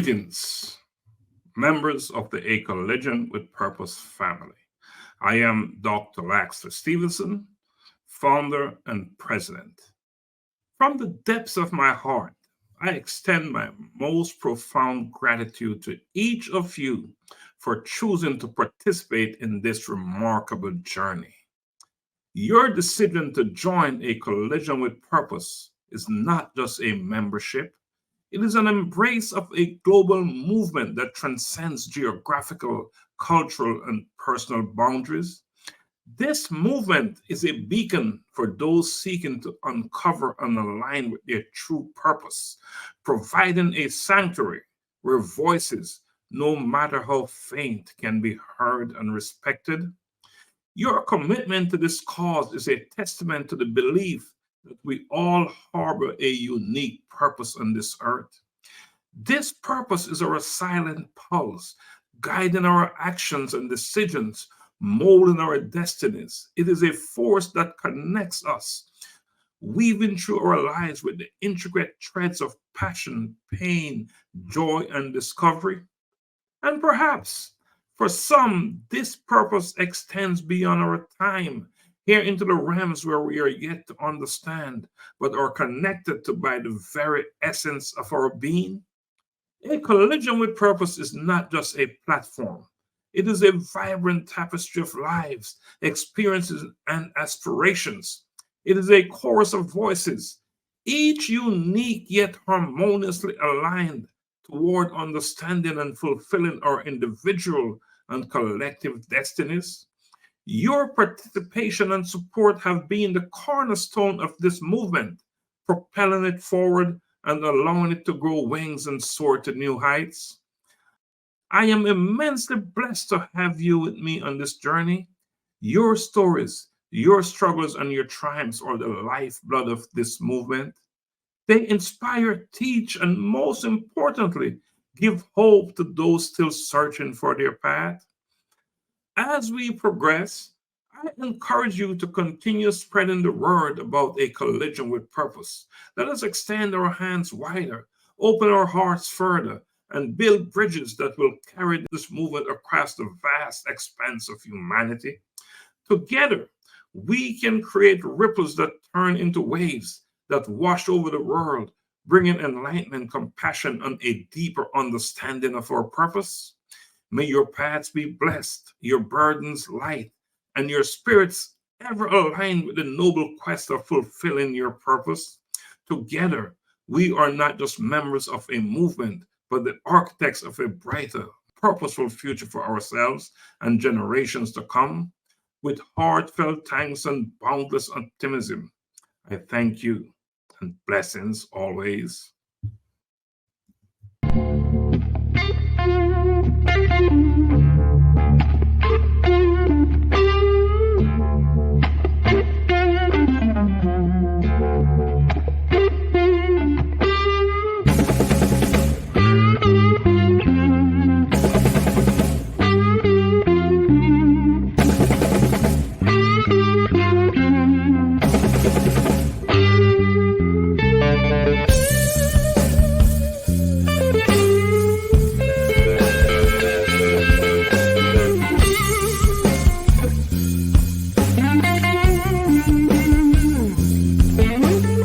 Greetings, members of the A Collision with Purpose family. I am Dr.Laxley Stephenson, founder and president. From the depths of my heart, I extend my most profound gratitude to each of you for choosing to participate in this remarkable journey. Your decision to join A Collision with Purpose is not just a membership. It is an embrace of a global movement that transcends geographical, cultural, and personal boundaries. This movement is a beacon for those seeking to uncover and align with their true purpose, providing a sanctuary where voices, no matter how faint, can be heard and respected. Your commitment to this cause is a testament to the belief that we all harbor a unique purpose on this earth. This purpose is our silent pulse, guiding our actions and decisions, molding our destinies. It is a force that connects us, weaving through our lives with the intricate threads of passion, pain, joy, and discovery. And perhaps for some, this purpose extends beyond our time, here into the realms where we are yet to understand, but are connected to by the very essence of our being. A collision with purpose is not just a platform. It is a vibrant tapestry of lives, experiences, and aspirations. It is a chorus of voices, each unique yet harmoniously aligned toward understanding and fulfilling our individual and collective destinies. Your participation and support have been the cornerstone of this movement, propelling it forward and allowing it to grow wings and soar to new heights. I am immensely blessed to have you with me on this journey. Your stories, your struggles, and your triumphs are the lifeblood of this movement. They inspire, teach, and most importantly, give hope to those still searching for their path. As we progress, I encourage you to continue spreading the word about a collision with purpose. Let us extend our hands wider, open our hearts further, and build bridges that will carry this movement across the vast expanse of humanity. Together, we can create ripples that turn into waves that wash over the world, bringing enlightenment, compassion, and a deeper understanding of our purpose. May your paths be blessed, your burdens light, and your spirits ever aligned with the noble quest of fulfilling your purpose. Together, we are not just members of a movement, but the architects of a brighter, purposeful future for ourselves and generations to come. With heartfelt thanks and boundless optimism, I thank you and blessings always.